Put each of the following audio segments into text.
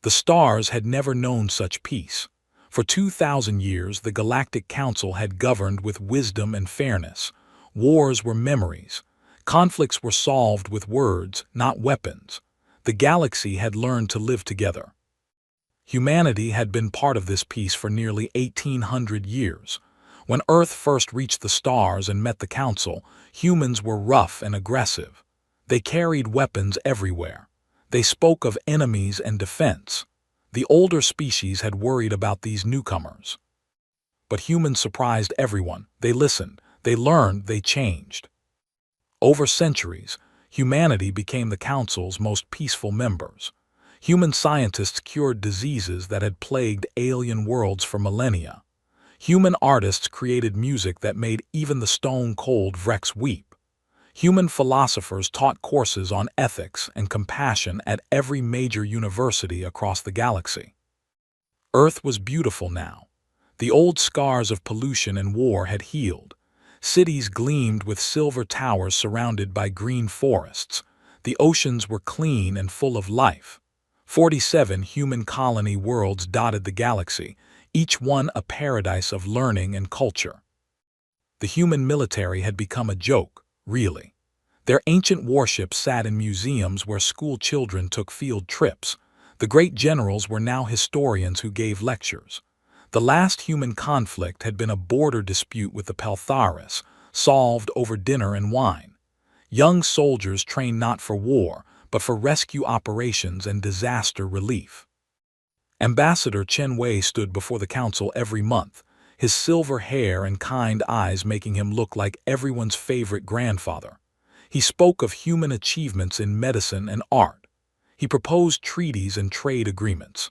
The stars had never known such peace. For 2,000 years, the Galactic Council had governed with wisdom and fairness. Wars were memories. Conflicts were solved with words, not weapons. The galaxy had learned to live together. Humanity had been part of this peace for nearly 1,800 years. When Earth first reached the stars and met the Council, humans were rough and aggressive. They carried weapons everywhere. They spoke of enemies and defense. The older species had worried about these newcomers. But humans surprised everyone. They listened, they learned, they changed. Over centuries, humanity became the Council's most peaceful members. Human scientists cured diseases that had plagued alien worlds for millennia. Human artists created music that made even the stone-cold Vrex weep. Human philosophers taught courses on ethics and compassion at every major university across the galaxy. Earth was beautiful now. The old scars of pollution and war had healed. Cities gleamed with silver towers surrounded by green forests. The oceans were clean and full of life. 47 human colony worlds dotted the galaxy, each one a paradise of learning and culture. The human military had become a joke, really. Their ancient warships sat in museums where school children took field trips. The great generals were now historians who gave lectures. The last human conflict had been a border dispute with the Peltharis, solved over dinner and wine. Young soldiers trained not for war, but for rescue operations and disaster relief. Ambassador Chen Wei stood before the Council every month, his silver hair and kind eyes making him look like everyone's favorite grandfather. He spoke of human achievements in medicine and art. He proposed treaties and trade agreements.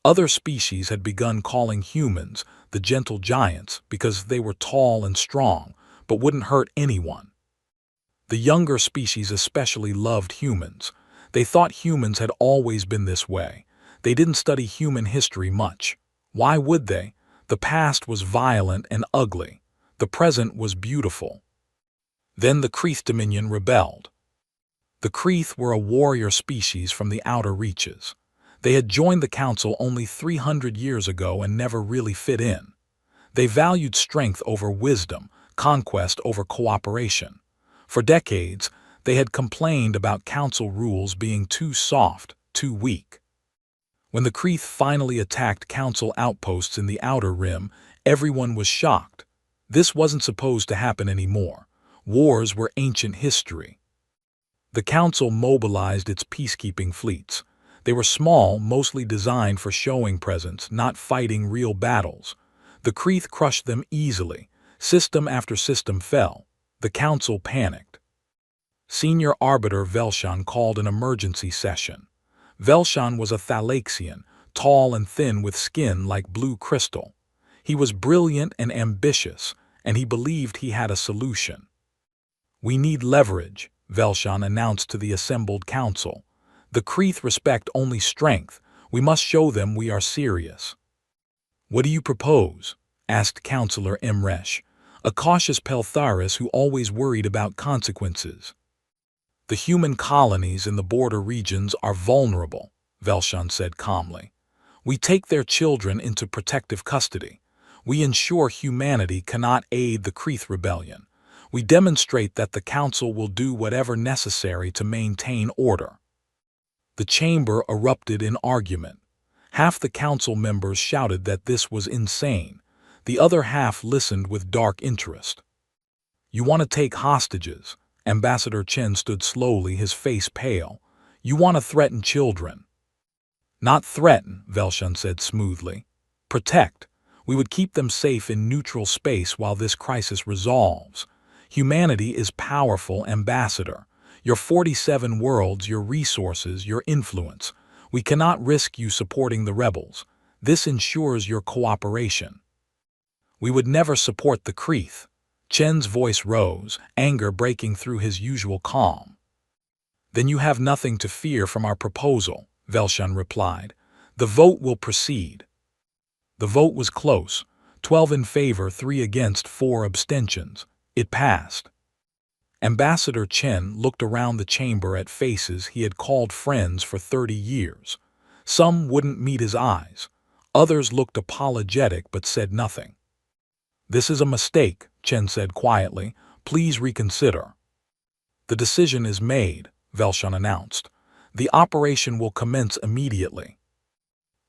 Other species had begun calling humans the gentle giants because they were tall and strong, but wouldn't hurt anyone. The younger species especially loved humans. They thought humans had always been this way. They didn't study human history much. Why would they? The past was violent and ugly. The present was beautiful. Then the Kreeth Dominion rebelled. The Kreeth were a warrior species from the outer reaches. They had joined the Council only 300 years ago and never really fit in. They valued strength over wisdom, conquest over cooperation. For decades, they had complained about Council rules being too soft, too weak. When the Kreeth finally attacked Council outposts in the Outer Rim, everyone was shocked. This wasn't supposed to happen anymore. Wars were ancient history. The Council mobilized its peacekeeping fleets. They were small, mostly designed for showing presence, not fighting real battles. The Kreeth crushed them easily. System after system fell. The Council panicked. Senior Arbiter Velshan called an emergency session. Velshan was a Thalaxian, tall and thin with skin like blue crystal. He was brilliant and ambitious, and he believed he had a solution. "We need leverage," Velshan announced to the assembled Council. "The Kreeth respect only strength. We must show them we are serious." "What do you propose?" asked Councillor Imresh, a cautious Peltharis who always worried about consequences. "The human colonies in the border regions are vulnerable," Velshan said calmly. "We take their children into protective custody. We ensure humanity cannot aid the Kreeth rebellion. We demonstrate that the Council will do whatever necessary to maintain order." The chamber erupted in argument. Half the Council members shouted that this was insane. The other half listened with dark interest. "You want to take hostages?" Ambassador Chen stood slowly, his face pale. "You want to threaten children?" "Not threaten," Velshan said smoothly. "Protect. We would keep them safe in neutral space while this crisis resolves. Humanity is powerful, Ambassador. Your 47 worlds, your resources, your influence. We cannot risk you supporting the rebels. This ensures your cooperation." "We would never support the Kreeth." Chen's voice rose, anger breaking through his usual calm. "Then you have nothing to fear from our proposal," Velshan replied. "The vote will proceed." The vote was close, 12 in favor, 3 against, 4 abstentions. It passed. Ambassador Chen looked around the chamber at faces he had called friends for 30 years. Some wouldn't meet his eyes. Others looked apologetic but said nothing. "This is a mistake," Chen said quietly. "Please reconsider." "The decision is made," Velshan announced. "The operation will commence immediately."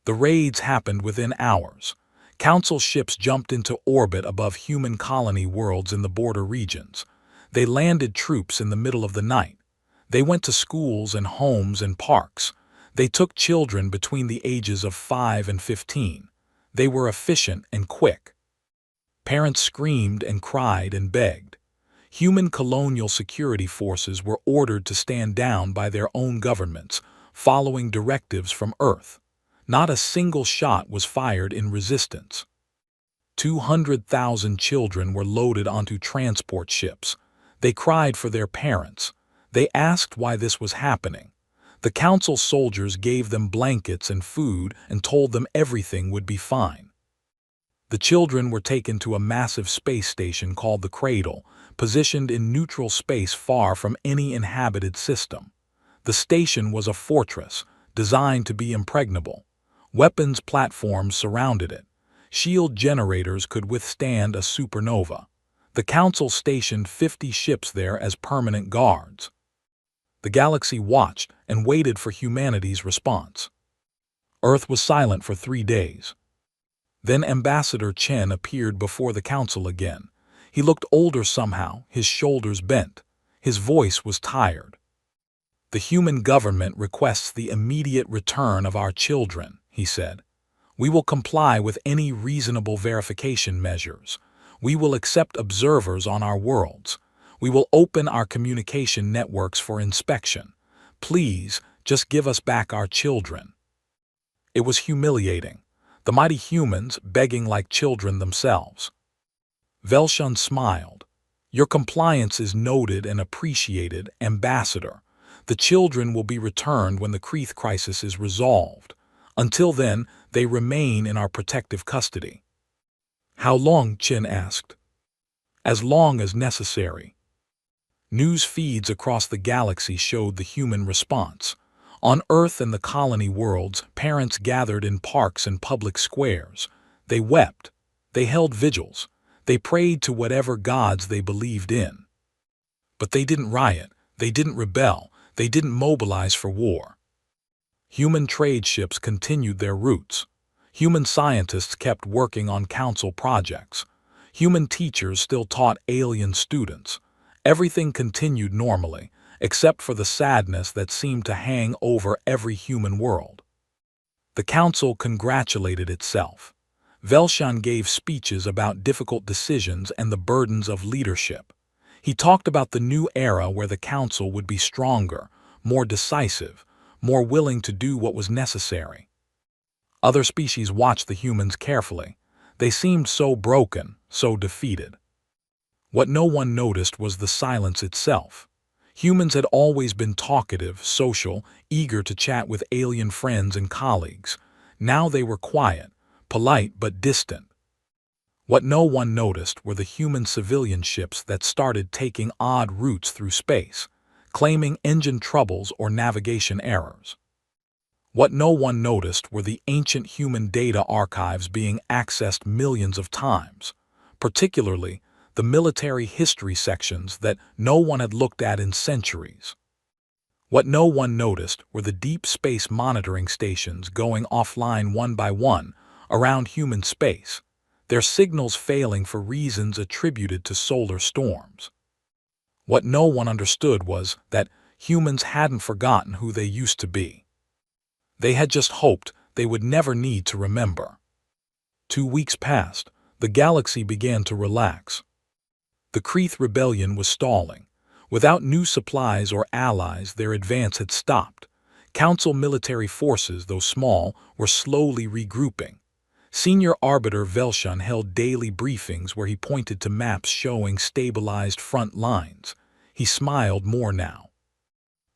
The raids happened within hours. Council ships jumped into orbit above human colony worlds in the border regions. They landed troops in the middle of the night. They went to schools and homes and parks. They took children between the ages of 5 and 15. They were efficient and quick. Parents screamed and cried and begged. Human colonial security forces were ordered to stand down by their own governments, following directives from Earth. Not a single shot was fired in resistance. 200,000 children were loaded onto transport ships. They cried for their parents. They asked why this was happening. The council soldiers gave them blankets and food and told them everything would be fine. The children were taken to a massive space station called the Cradle, positioned in neutral space far from any inhabited system. The station was a fortress, designed to be impregnable. Weapons platforms surrounded it. Shield generators could withstand a supernova. The Council stationed 50 ships there as permanent guards. The galaxy watched and waited for humanity's response. Earth was silent for 3 days. Then Ambassador Chen appeared before the Council again. He looked older somehow, his shoulders bent. His voice was tired. "The human government requests the immediate return of our children," he said. "We will comply with any reasonable verification measures. We will accept observers on our worlds. We will open our communication networks for inspection. Please, just give us back our children." It was humiliating. The mighty humans begging like children themselves. Velshan smiled. "Your compliance is noted and appreciated, Ambassador. The children will be returned when the Kreeth crisis is resolved. Until then, they remain in our protective custody." "How long?" Chen asked. "As long as necessary." News feeds across the galaxy showed the human response. On Earth and the colony worlds, parents gathered in parks and public squares. They wept. They held vigils. They prayed to whatever gods they believed in. But they didn't riot. They didn't rebel. They didn't mobilize for war. Human trade ships continued their routes. Human scientists kept working on council projects. Human teachers still taught alien students. Everything continued normally, except for the sadness that seemed to hang over every human world. The council congratulated itself. Velshan gave speeches about difficult decisions and the burdens of leadership. He talked about the new era where the council would be stronger, more decisive, more willing to do what was necessary. Other species watched the humans carefully. They seemed so broken, so defeated. What no one noticed was the silence itself. Humans had always been talkative, social, eager to chat with alien friends and colleagues. Now they were quiet, polite but distant. What no one noticed were the human civilian ships that started taking odd routes through space, claiming engine troubles or navigation errors. What no one noticed were the ancient human data archives being accessed millions of times, particularly the military history sections that no one had looked at in centuries. What no one noticed were the deep space monitoring stations going offline one by one around human space, their signals failing for reasons attributed to solar storms. What no one understood was that humans hadn't forgotten who they used to be. They had just hoped they would never need to remember. 2 weeks passed. The galaxy began to relax. The Kreeth rebellion was stalling. Without new supplies or allies, their advance had stopped. Council military forces, though small, were slowly regrouping. Senior Arbiter Velshan held daily briefings where he pointed to maps showing stabilized front lines. He smiled more now.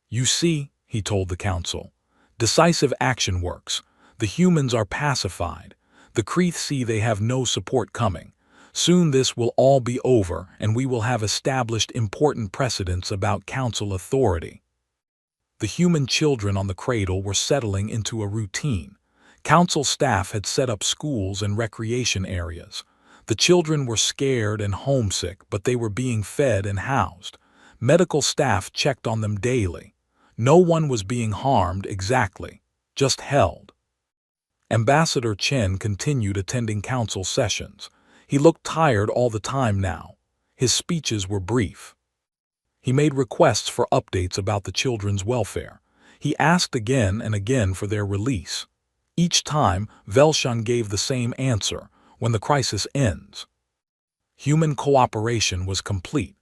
"You see," he told the Council, "decisive action works. The humans are pacified. The Kreeth see they have no support coming. Soon this will all be over, and we will have established important precedents about Council authority." The human children on the cradle were settling into a routine. Council staff had set up schools and recreation areas. The children were scared and homesick, but they were being fed and housed. Medical staff checked on them daily. No one was being harmed exactly, just held. Ambassador Chen continued attending council sessions. He looked tired all the time now. His speeches were brief. He made requests for updates about the children's welfare. He asked again and again for their release. Each time, Velshan gave the same answer: when the crisis ends. Human cooperation was complete.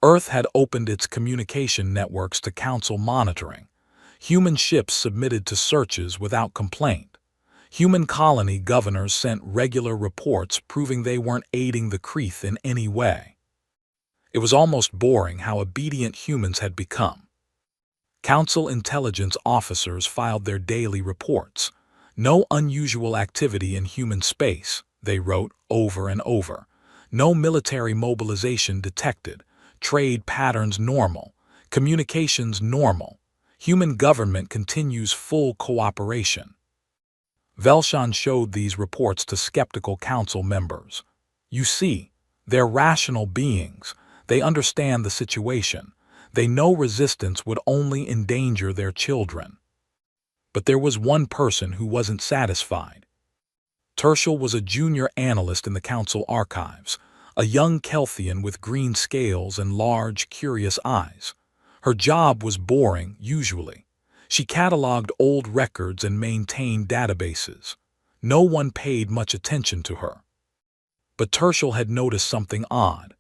Earth had opened its communication networks to council monitoring. Human ships submitted to searches without complaint. Human colony governors sent regular reports proving they weren't aiding the Kreeth in any way. It was almost boring how obedient humans had become. Council intelligence officers filed their daily reports. No unusual activity in human space, they wrote over and over. No military mobilization detected. Trade patterns normal. Communications normal. Human government continues full cooperation. Velshan showed these reports to skeptical council members. You see, they're rational beings. They understand the situation. They know resistance would only endanger their children. But there was one person who wasn't satisfied. Tertial was a junior analyst in the council archives, a young Kelthian with green scales and large, curious eyes. Her job was boring, usually. She cataloged old records and maintained databases. No one paid much attention to her. But Tertial had noticed something odd.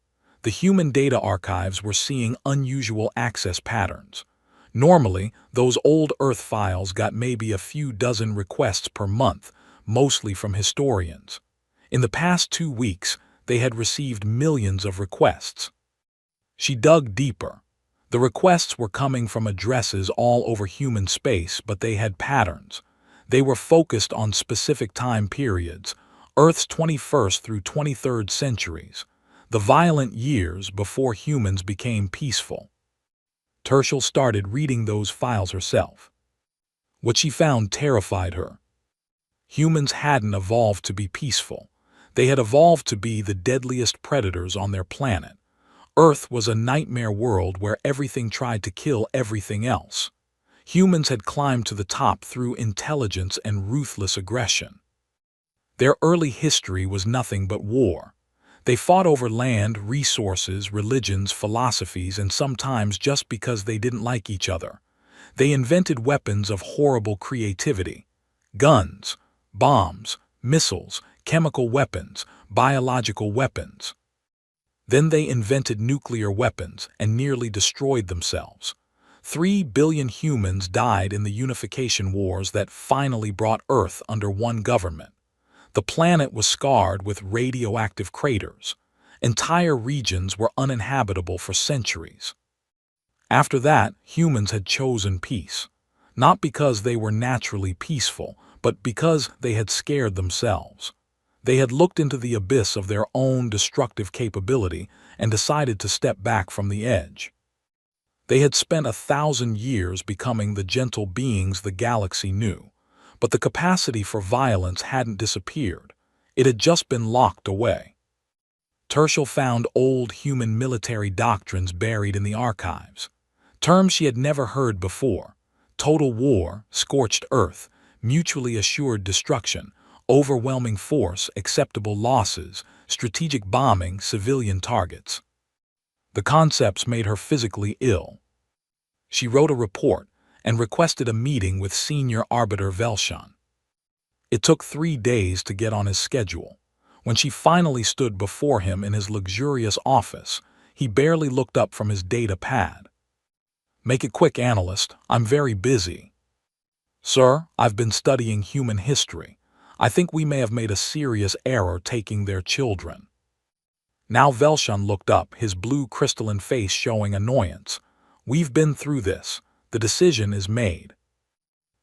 The human data archives were seeing unusual access patterns. Normally, those old Earth files got maybe a few dozen requests per month, mostly from historians. In the past 2 weeks, they had received millions of requests. She dug deeper. The requests were coming from addresses all over human space, but they had patterns. They were focused on specific time periods, Earth's 21st through 23rd centuries, the violent years before humans became peaceful. Tertial started reading those files herself. What she found terrified her. Humans hadn't evolved to be peaceful. They had evolved to be the deadliest predators on their planet. Earth was a nightmare world where everything tried to kill everything else. Humans had climbed to the top through intelligence and ruthless aggression. Their early history was nothing but war. They fought over land, resources, religions, philosophies, and sometimes just because they didn't like each other. They invented weapons of horrible creativity: guns, bombs, missiles, chemical weapons, biological weapons. Then they invented nuclear weapons and nearly destroyed themselves. 3 billion humans died in the unification wars that finally brought Earth under one government. The planet was scarred with radioactive craters. Entire regions were uninhabitable for centuries. After that, humans had chosen peace. Not because they were naturally peaceful, but because they had scared themselves. They had looked into the abyss of their own destructive capability and decided to step back from the edge. They had spent 1,000 years becoming the gentle beings the galaxy knew, but the capacity for violence hadn't disappeared. It had just been locked away. Tertial found old human military doctrines buried in the archives. Terms she had never heard before: total war, scorched earth, mutually assured destruction, overwhelming force, acceptable losses, strategic bombing, civilian targets. The concepts made her physically ill. She wrote a report and requested a meeting with Senior Arbiter Velshan. It took 3 days to get on his schedule. When she finally stood before him in his luxurious office, he barely looked up from his data pad. "Make it quick, analyst. I'm very busy." "Sir, I've been studying human history. I think we may have made a serious error taking their children." Now Velshan looked up, his blue crystalline face showing annoyance. "We've been through this. The decision is made."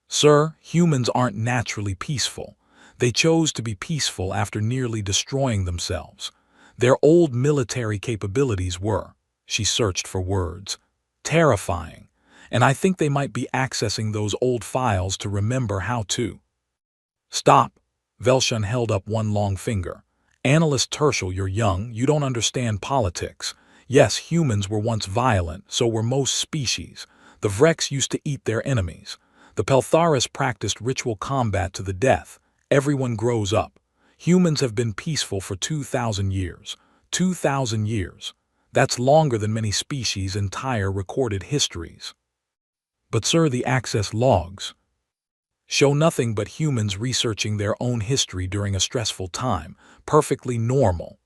"Sir, humans aren't naturally peaceful. They chose to be peaceful after nearly destroying themselves. Their old military capabilities were," she searched for words, "terrifying. and I think they might be accessing those old files to remember how to. Stop. Velshun held up one long finger. Analyst Tertial, you're young, you don't understand politics. Yes, humans were once violent, so were most species. The Vrex used to eat their enemies. The Peltharis practiced ritual combat to the death. Everyone grows up. Humans have been peaceful for 2,000 years. 2,000 years. That's longer than many species' entire recorded histories. But sir, the access logs show nothing but humans researching their own history during a stressful time. Perfectly normal.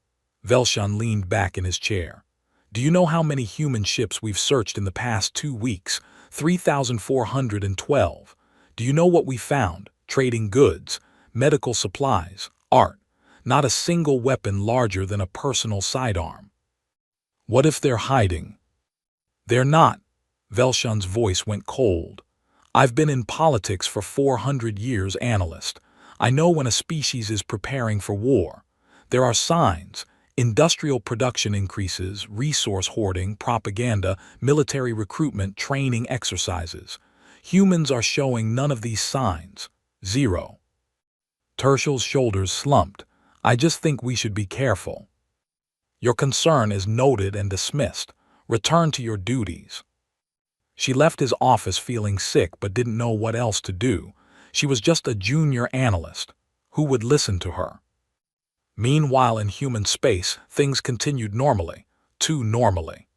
Velshun leaned back in his chair. Do you know how many human ships we've searched in the past 2 weeks? 3,412. Do you know what we found? Trading goods, medical supplies, art. Not a single weapon larger than a personal sidearm. What if they're hiding? They're not. Velshun's voice went cold. I've been in politics for 400 years, analyst. I know when a species is preparing for war. There are signs. Industrial production increases, resource hoarding, propaganda, military recruitment, training exercises. Humans are showing none of these signs. Zero. Tertial's shoulders slumped. I just think we should be careful. Your concern is noted and dismissed. Return to your duties. She left his office feeling sick but didn't know what else to do. She was just a junior analyst. Who would listen to her? Meanwhile, in human space, things continued normally. Too normally.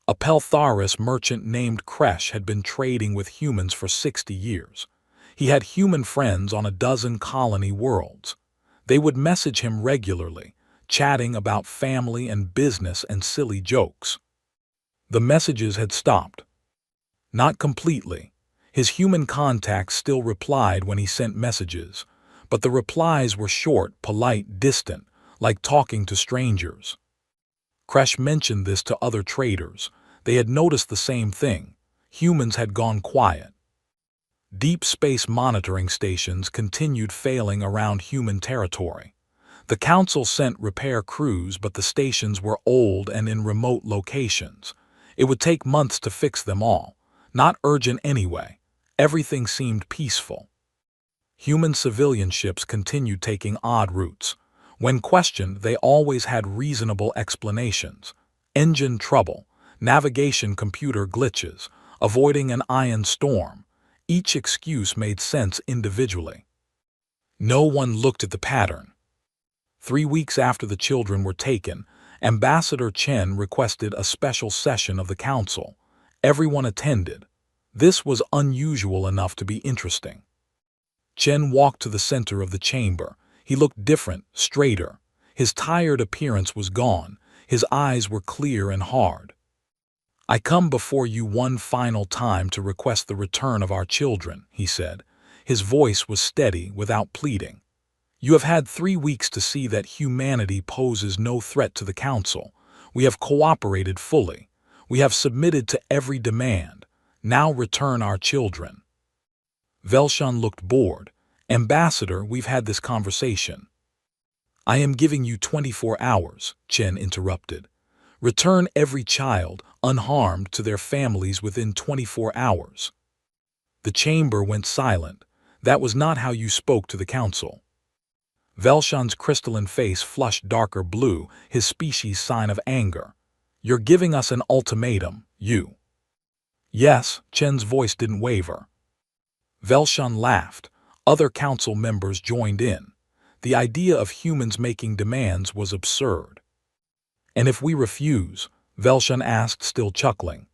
A Peltharis merchant named Kresh had been trading with humans for 60 years. He had human friends on a dozen colony worlds. They would message him regularly, chatting about family and business and silly jokes. The messages had stopped. Not completely. His human contacts still replied when he sent messages, but the replies were short, polite, distant, like talking to strangers. Kresh mentioned this to other traders. They had noticed the same thing. Humans had gone quiet. Deep space monitoring stations continued failing around human territory. The council sent repair crews, but the stations were old and in remote locations. It would take months to fix them all. Not urgent anyway. Everything seemed peaceful. Human civilian ships continued taking odd routes. When questioned, they always had reasonable explanations. Engine trouble, navigation computer glitches, avoiding an ion storm. Each excuse made sense individually. No one looked at the pattern. 3 weeks after the children were taken, Ambassador Chen requested a special session of the council. Everyone attended. This was unusual enough to be interesting. Chen walked to the center of the chamber. He looked different, straighter. His tired appearance was gone. His eyes were clear and hard. I come before you one final time to request the return of our children, he said. His voice was steady, without pleading. You have had 3 weeks to see that humanity poses no threat to the council. We have cooperated fully. We have submitted to every demand. Now return our children. Velshun looked bored. Ambassador, we've had this conversation. I am giving you 24 hours, Chen interrupted. Return every child, unharmed, to their families within 24 hours. The chamber went silent. That was not how you spoke to the council. Velshun's crystalline face flushed darker blue, his species' sign of anger. You're giving us an ultimatum, you. Yes, Chen's voice didn't waver. Velshun laughed. Other council members joined in. The idea of humans making demands was absurd. And if we refuse? Velshun asked, still chuckling.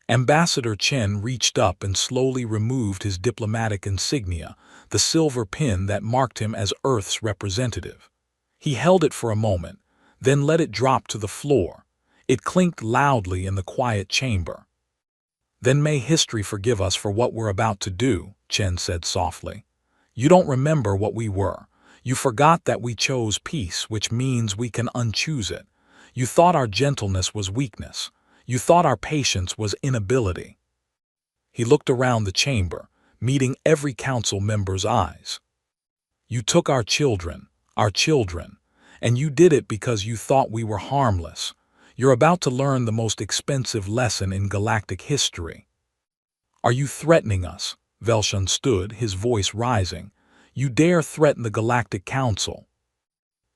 Ambassador Chen reached up and slowly removed his diplomatic insignia, the silver pin that marked him as Earth's representative. He held it for a moment, then let it drop to the floor. It clinked loudly in the quiet chamber. Then may history forgive us for what we're about to do, Chen said softly. You don't remember what we were. You forgot that we chose peace, which means we can unchoose it. You thought our gentleness was weakness. You thought our patience was inability. He looked around the chamber, meeting every council member's eyes. You took our children, and you did it because you thought we were harmless. You're about to learn the most expensive lesson in galactic history. Are you threatening us? Velshan stood, his voice rising. You dare threaten the Galactic Council?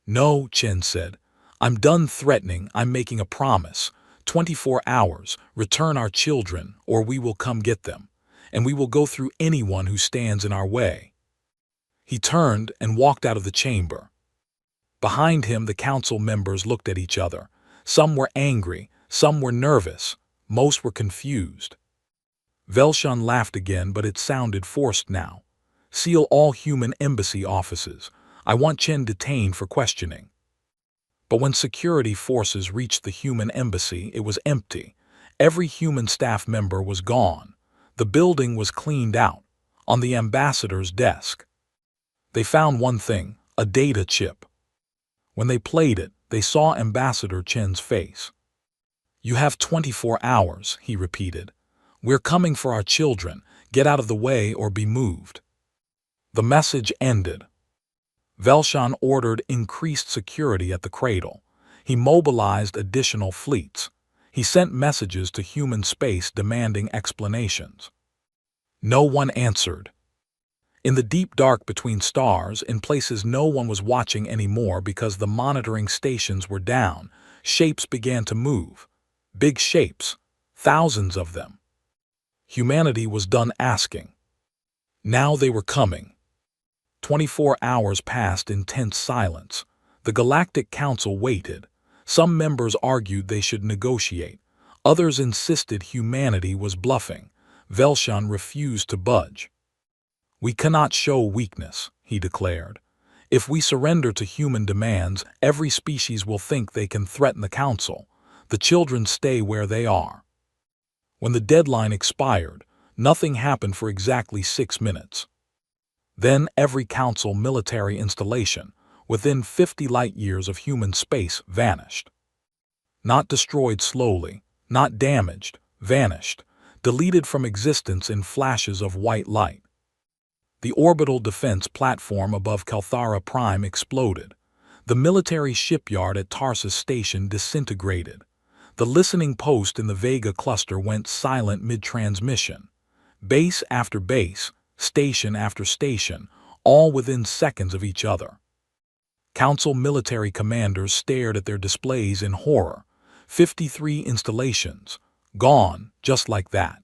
No, Chen said. I'm done threatening, I'm making a promise. 24 hours, return our children, or we will come get them. And we will go through anyone who stands in our way. He turned and walked out of the chamber. Behind him, the council members looked at each other. Some were angry, some were nervous, most were confused. Velshan laughed again, but it sounded forced now. Seal all human embassy offices. I want Chen detained for questioning. But when security forces reached the human embassy, it was empty. Every human staff member was gone. The building was cleaned out. On the ambassador's desk, they found one thing, a data chip. When they played it, they saw Ambassador Chen's face. You have 24 hours, he repeated. We're coming for our children. Get out of the way or be moved. The message ended. Velshan ordered increased security at the cradle. He mobilized additional fleets. He sent messages to human space demanding explanations. No one answered. In the deep dark between stars, in places no one was watching anymore because the monitoring stations were down, shapes began to move. Big shapes, thousands of them. Humanity was done asking. Now they were coming. 24 hours passed in tense silence. The Galactic Council waited. Some members argued they should negotiate. Others insisted humanity was bluffing. Velshan refused to budge. We cannot show weakness, he declared. If we surrender to human demands, every species will think they can threaten the Council. The children stay where they are. When the deadline expired, nothing happened for exactly 6 minutes. Then every Council military installation, within 50 light-years of human space, vanished. Not destroyed slowly, not damaged, vanished, deleted from existence in flashes of white light. The orbital defense platform above Kalthara Prime exploded. The military shipyard at Tarsus Station disintegrated. The listening post in the Vega cluster went silent mid-transmission. Base after base, station after station, all within seconds of each other. Council military commanders stared at their displays in horror. 53 installations, gone just like that.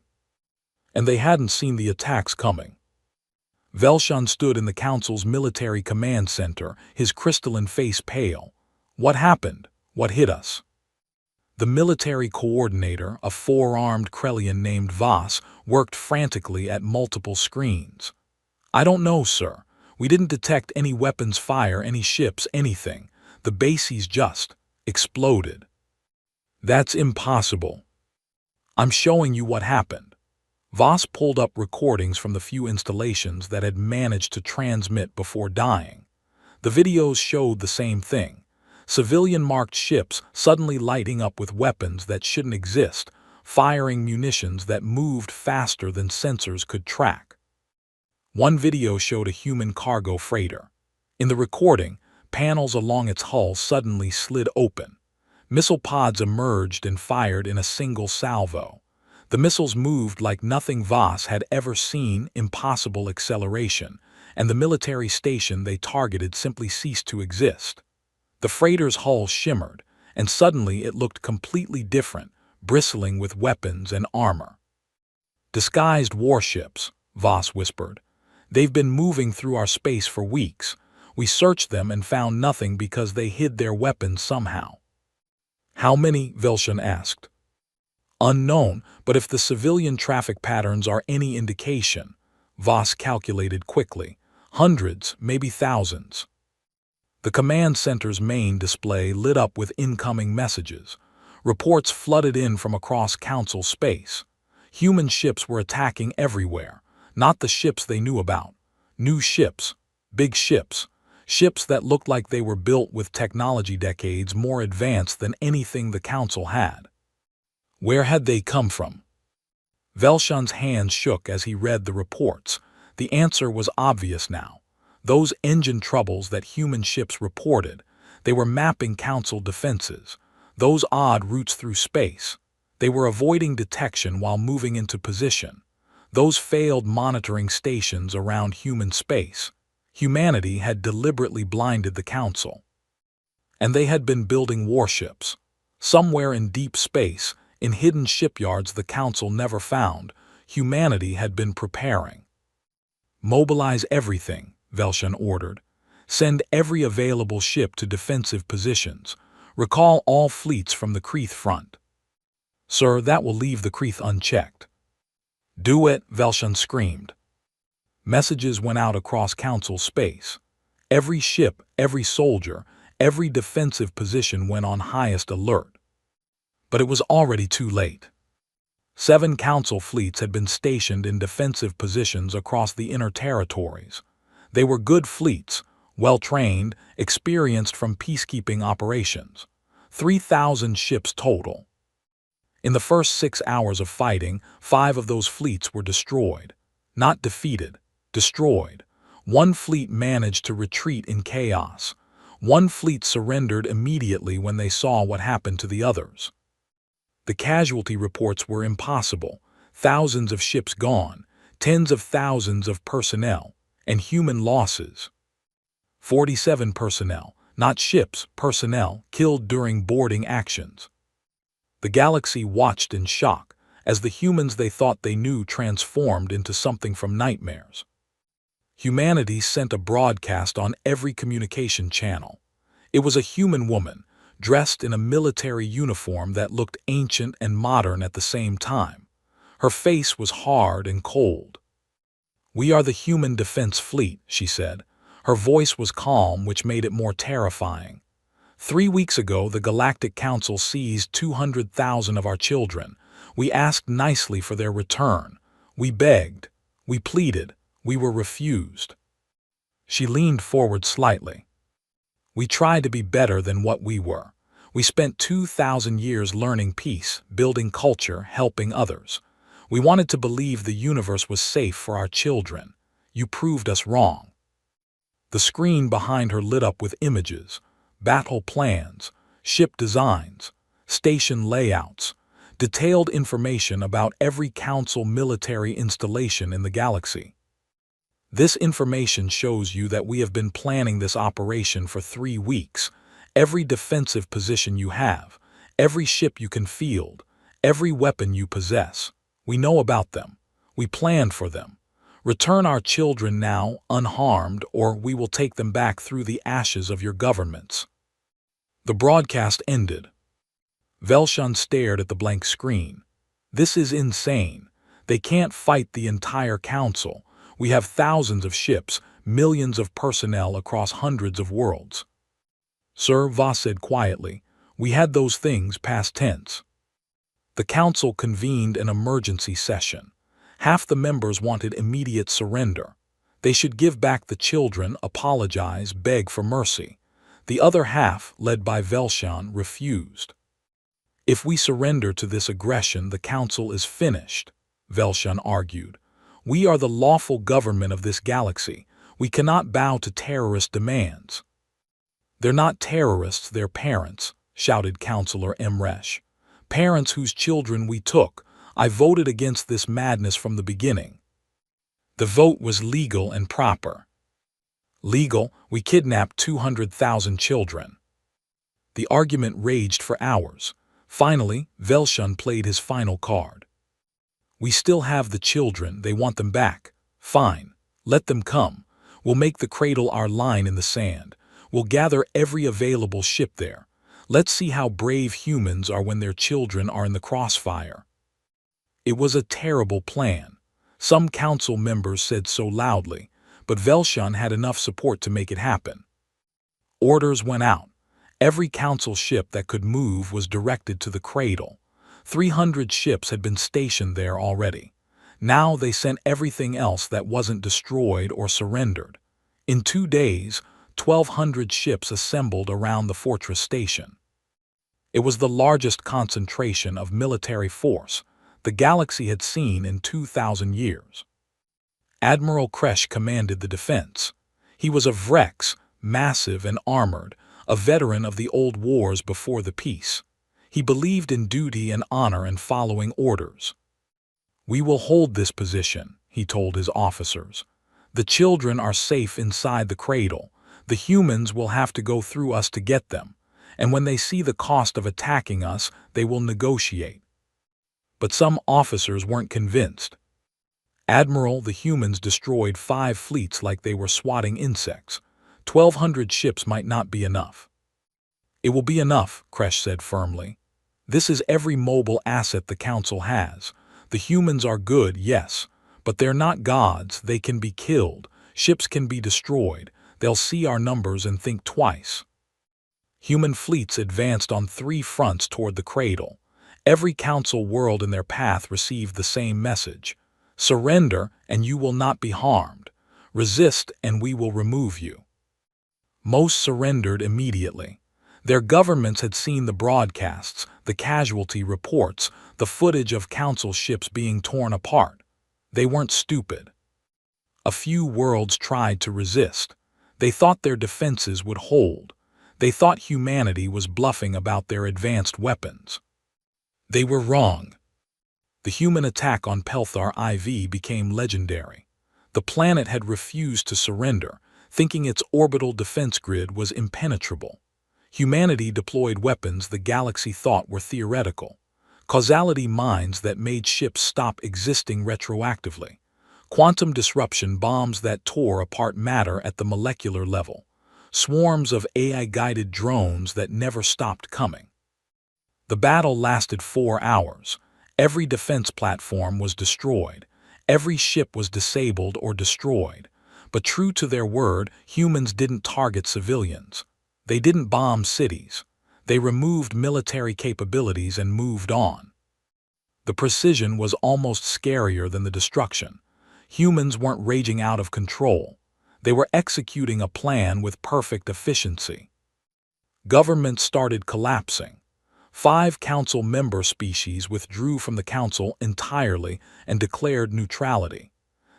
And they hadn't seen the attacks coming. Velshan stood in the Council's military command center, his crystalline face pale. What happened? What hit us? The military coordinator, a 4-armed Krellian named Voss, worked frantically at multiple screens. I don't know, sir. We didn't detect any weapons fire, any ships, anything. The bases just exploded. That's impossible. I'm showing you what happened. Voss pulled up recordings from the few installations that had managed to transmit before dying. The videos showed the same thing. Civilian-marked ships suddenly lighting up with weapons that shouldn't exist, firing munitions that moved faster than sensors could track. One video showed a human cargo freighter. In the recording, panels along its hull suddenly slid open. Missile pods emerged and fired in a single salvo. The missiles moved like nothing Voss had ever seen, impossible acceleration, and the military station they targeted simply ceased to exist. The freighter's hull shimmered, and suddenly it looked completely different, bristling with weapons and armor. Disguised warships, Voss whispered. They've been moving through our space for weeks. We searched them and found nothing because they hid their weapons somehow. How many? Velshan asked. Unknown, but if the civilian traffic patterns are any indication, Voss calculated quickly, hundreds, maybe thousands. The command center's main display lit up with incoming messages. Reports flooded in from across Council space. Human ships were attacking everywhere, not the ships they knew about. New ships, big ships, ships that looked like they were built with technology decades more advanced than anything the Council had. Where had they come from? Velshan's hands shook as he read the reports. The answer was obvious now. Those engine troubles that human ships reported, they were mapping Council defenses. Those odd routes through space, they were avoiding detection while moving into position. those failed monitoring stations around human space. Humanity had deliberately blinded the Council. And they had been building warships. Somewhere in deep space, in hidden shipyards the Council never found, humanity had been preparing. "Mobilize everything," Velshan ordered. "Send every available ship to defensive positions. Recall all fleets from the Kreeth front." "Sir, that will leave the Kreeth unchecked." "Do it," Velshan screamed. Messages went out across Council space. Every ship, every soldier, every defensive position went on highest alert. But it was already too late. 7 Council fleets had been stationed in defensive positions across the inner territories. They were good fleets, well-trained, experienced from peacekeeping operations. 3,000 ships total. In the first 6 hours of fighting, 5 of those fleets were destroyed. Not defeated, destroyed. 1 fleet managed to retreat in chaos. 1 fleet surrendered immediately when they saw what happened to the others. The casualty reports were impossible. Thousands of ships gone, tens of thousands of personnel, and human losses. 47 personnel, not ships, personnel, killed during boarding actions. The galaxy watched in shock as the humans they thought they knew transformed into something from nightmares. Humanity sent a broadcast on every communication channel. It was a human woman, dressed in a military uniform that looked ancient and modern at the same time. Her face was hard and cold. "We are the Human Defense Fleet," she said. Her voice was calm, which made it more terrifying. 3 weeks ago, the Galactic Council seized 200,000 of our children. We asked nicely for their return. We begged. We pleaded. We were refused." She leaned forward slightly. "We tried to be better than what we were. We spent 2,000 years learning peace, building culture, helping others. We wanted to believe the universe was safe for our children. You proved us wrong." The screen behind her lit up with images, battle plans, ship designs, station layouts, detailed information about every Council military installation in the galaxy. "This information shows you that we have been planning this operation for 3 weeks. Every defensive position you have, every ship you can field, every weapon you possess. We know about them. We planned for them. Return our children now, unharmed, or we will take them back through the ashes of your governments." The broadcast ended. Velshan stared at the blank screen. "This is insane. They can't fight the entire Council. We have thousands of ships, millions of personnel across hundreds of worlds." "Sir," Voss said quietly, "we had those things past tense." The Council convened an emergency session. Half the members wanted immediate surrender. They should give back the children, apologize, beg for mercy. The other half, led by Velshan, refused. "If we surrender to this aggression, the Council is finished," Velshan argued. "We are the lawful government of this galaxy. We cannot bow to terrorist demands." "They're not terrorists, they're parents," shouted Councillor Emresh. "Parents whose children we took. I voted against this madness from the beginning." "The vote was legal and proper." "Legal? We kidnapped 200,000 children." The argument raged for hours. Finally, Velshan played his final card. "We still have the children, they want them back. Fine, let them come. We'll make the cradle our line in the sand. We'll gather every available ship there. Let's see how brave humans are when their children are in the crossfire." It was a terrible plan. Some Council members said so loudly, but Velshan had enough support to make it happen. Orders went out. Every Council ship that could move was directed to the cradle. 300 ships had been stationed there already. Now they sent everything else that wasn't destroyed or surrendered. In 2 days, 1,200 ships assembled around the fortress station. It was the largest concentration of military force the galaxy had seen in 2,000 years. Admiral Kresh commanded the defense. He was a Vrex, massive and armored, a veteran of the old wars before the peace. He believed in duty and honor and following orders. "We will hold this position," he told his officers. "The children are safe inside the cradle. The humans will have to go through us to get them, and when they see the cost of attacking us, they will negotiate." But some officers weren't convinced. "Admiral, the humans destroyed 5 fleets like they were swatting insects. 1,200 ships might not be enough." "It will be enough," Kresh said firmly. "This is every mobile asset the Council has. The humans are good, yes, but they're not gods. They can be killed. Ships can be destroyed. They'll see our numbers and think twice." Human fleets advanced on 3 fronts toward the cradle. Every Council world in their path received the same message: "Surrender, and you will not be harmed. Resist, and we will remove you." Most surrendered immediately. Their governments had seen the broadcasts, the casualty reports, the footage of Council ships being torn apart. They weren't stupid. A few worlds tried to resist. They thought their defenses would hold. They thought humanity was bluffing about their advanced weapons. They were wrong. The human attack on Pelthar IV became legendary. The planet had refused to surrender, thinking its orbital defense grid was impenetrable. Humanity deployed weapons the galaxy thought were theoretical. Causality mines that made ships stop existing retroactively. Quantum disruption bombs that tore apart matter at the molecular level. Swarms of AI-guided drones that never stopped coming. The battle lasted 4 hours. Every defense platform was destroyed. Every ship was disabled or destroyed. But true to their word, humans didn't target civilians. They didn't bomb cities. They removed military capabilities and moved on. The precision was almost scarier than the destruction. Humans weren't raging out of control. They were executing a plan with perfect efficiency. Governments started collapsing. 5 Council member species withdrew from the Council entirely and declared neutrality.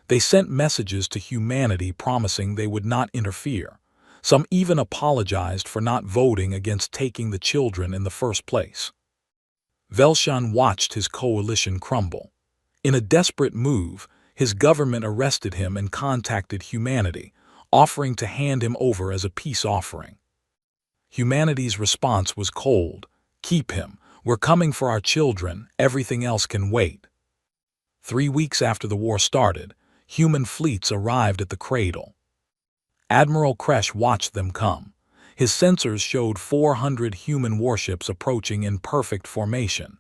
They sent messages to humanity promising they would not interfere. Some even apologized for not voting against taking the children in the first place. Velshan watched his coalition crumble. In a desperate move, his government arrested him and contacted humanity, offering to hand him over as a peace offering. Humanity's response was cold. "Keep him. We're coming for our children. Everything else can wait." 3 weeks after the war started, human fleets arrived at the cradle. Admiral Kresh watched them come. His sensors showed 400 human warships approaching in perfect formation.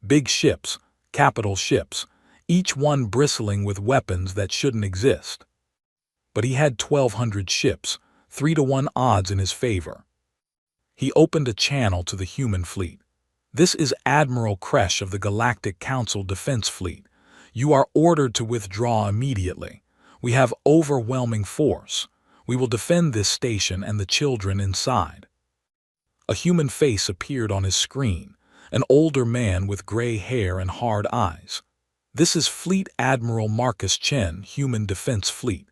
Big ships, capital ships, each one bristling with weapons that shouldn't exist. But he had 1,200 ships, 3-to-1 odds in his favor. He opened a channel to the human fleet. "This is Admiral Kresh of the Galactic Council Defense Fleet. You are ordered to withdraw immediately. We have overwhelming force. We will defend this station and the children inside." A human face appeared on his screen, an older man with gray hair and hard eyes. "This is Fleet Admiral Marcus Chen, Human Defense Fleet.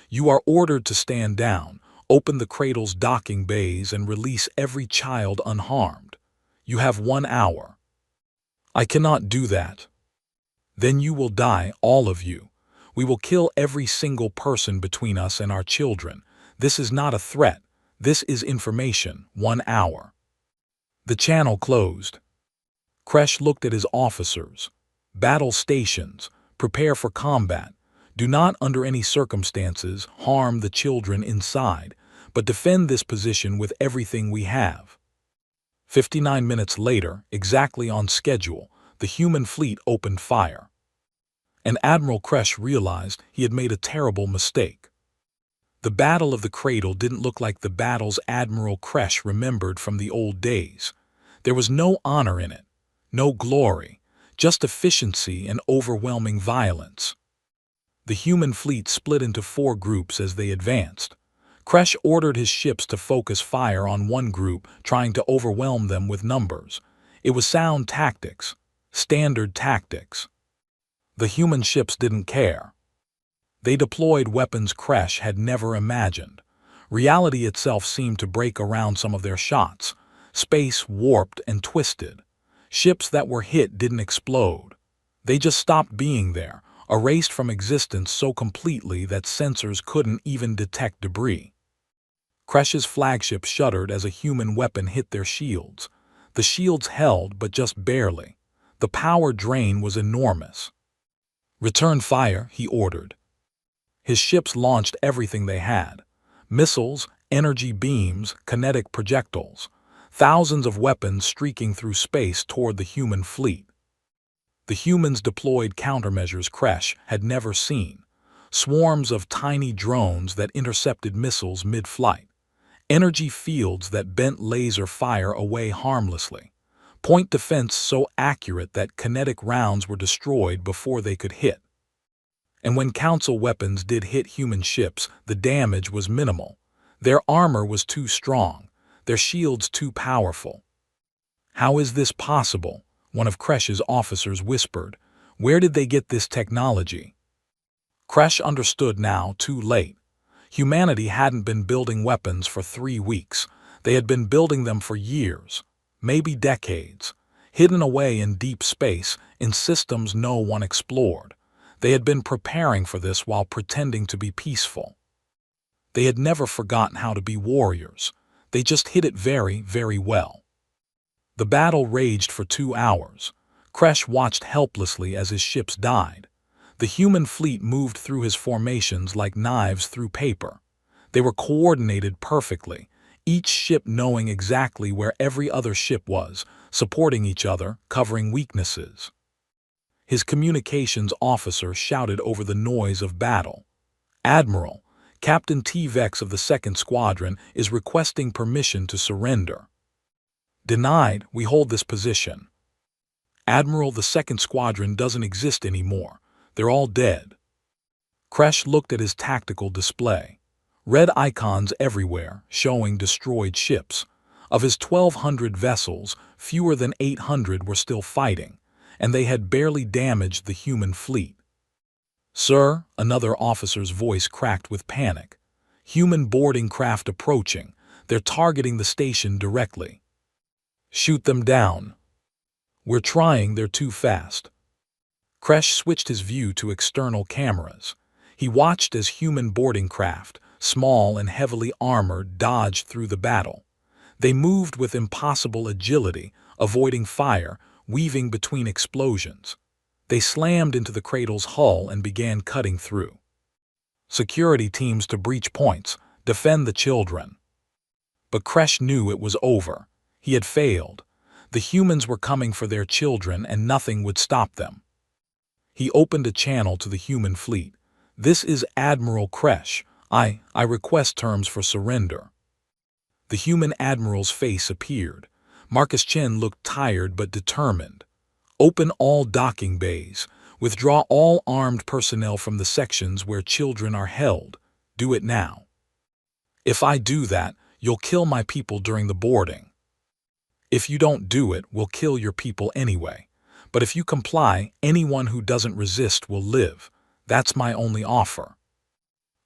You are ordered to stand down, open the cradle's docking bays, and release every child unharmed. You have 1 hour." "I cannot do that." "Then you will die, all of you. We will kill every single person between us and our children. This is not a threat. This is information. 1 hour." The channel closed. Kresh looked at his officers. "Battle stations. Prepare for combat. Do not, under any circumstances, harm the children inside, but defend this position with everything we have." 59 minutes later, exactly on schedule, the human fleet opened fire. And Admiral Kresh realized he had made a terrible mistake. The Battle of the Cradle didn't look like the battles Admiral Kresh remembered from the old days. There was no honor in it, no glory, just efficiency and overwhelming violence. The human fleet split into 4 groups as they advanced. Kresh ordered his ships to focus fire on one group, trying to overwhelm them with numbers. It was sound tactics, standard tactics. The human ships didn't care. They deployed weapons Kresh had never imagined. Reality itself seemed to break around some of their shots. Space warped and twisted. Ships that were hit didn't explode. They just stopped being there, erased from existence so completely that sensors couldn't even detect debris. Kresh's flagship shuddered as a human weapon hit their shields. The shields held, but just barely. The power drain was enormous. "Return fire," he ordered. His ships launched everything they had: missiles, energy beams, kinetic projectiles, thousands of weapons streaking through space toward the human fleet. The humans deployed countermeasures Kresh had never seen: swarms of tiny drones that intercepted missiles mid-flight, energy fields that bent laser fire away harmlessly, point defense so accurate that kinetic rounds were destroyed before they could hit. And when Council weapons did hit human ships, the damage was minimal. Their armor was too strong, their shields too powerful. "How is this possible?" one of Kresh's officers whispered. "Where did they get this technology?" Kresh understood now, too late. Humanity hadn't been building weapons for 3 weeks. They had been building them for years, maybe decades, hidden away in deep space, in systems no one explored. They had been preparing for this while pretending to be peaceful. They had never forgotten how to be warriors. They just hid it very, very well. The battle raged for 2 hours. Kresh watched helplessly as his ships died. The human fleet moved through his formations like knives through paper. They were coordinated perfectly, each ship knowing exactly where every other ship was, supporting each other, covering weaknesses. His communications officer shouted over the noise of battle. "Admiral, Captain T-Vex of the 2nd Squadron is requesting permission to surrender." "Denied. We hold this position." "Admiral, the 2nd Squadron doesn't exist anymore. They're all dead." Kresh looked at his tactical display. Red icons everywhere, showing destroyed ships. Of his 1,200 vessels, fewer than 800 were still fighting, and they had barely damaged the human fleet. "Sir," another officer's voice cracked with panic. "Human boarding craft approaching. They're targeting the station directly." "Shoot them down." "We're trying, they're too fast." Kresh switched his view to external cameras. He watched as human boarding craft, small and heavily armored, dodged through the battle. They moved with impossible agility, avoiding fire, weaving between explosions. They slammed into the cradle's hull and began cutting through. Security teams to breach points, defend the children. But Kresh knew it was over. He had failed. The humans were coming for their children and nothing would stop them. He opened a channel to the human fleet. "This is Admiral Kresh. I request terms for surrender." The human admiral's face appeared. Marcus Chen looked tired but determined. "Open all docking bays. Withdraw all armed personnel from the sections where children are held. Do it now." "If I do that, you'll kill my people during the boarding." "If you don't do it, we'll kill your people anyway. But if you comply, anyone who doesn't resist will live. That's my only offer."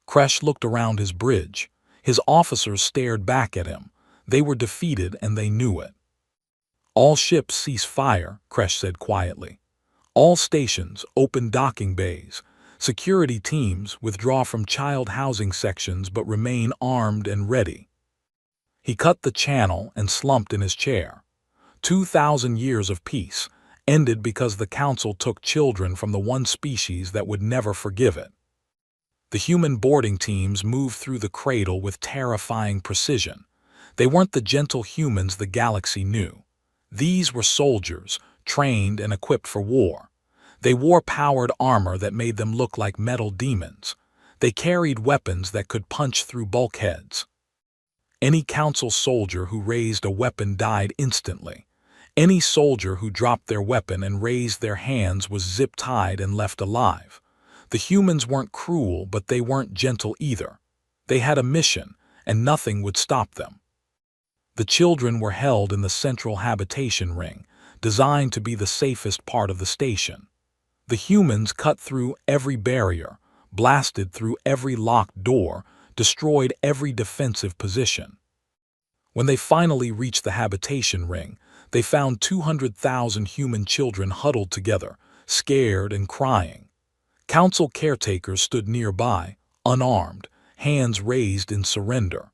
Kresh looked around his bridge. His officers stared back at him. They were defeated and they knew it. "All ships cease fire," Kresh said quietly. "All stations open docking bays. Security teams withdraw from child housing sections but remain armed and ready." He cut the channel and slumped in his chair. 2,000 years of peace ended because the Council took children from the one species that would never forgive it. The human boarding teams moved through the cradle with terrifying precision. They weren't the gentle humans the galaxy knew. These were soldiers, trained and equipped for war. They wore powered armor that made them look like metal demons. They carried weapons that could punch through bulkheads. Any Council soldier who raised a weapon died instantly. Any soldier who dropped their weapon and raised their hands was zip-tied and left alive. The humans weren't cruel, but they weren't gentle either. They had a mission, and nothing would stop them. The children were held in the central habitation ring, designed to be the safest part of the station. The humans cut through every barrier, blasted through every locked door, destroyed every defensive position. When they finally reached the habitation ring, they found 200,000 human children huddled together, scared and crying. Council caretakers stood nearby, unarmed, hands raised in surrender.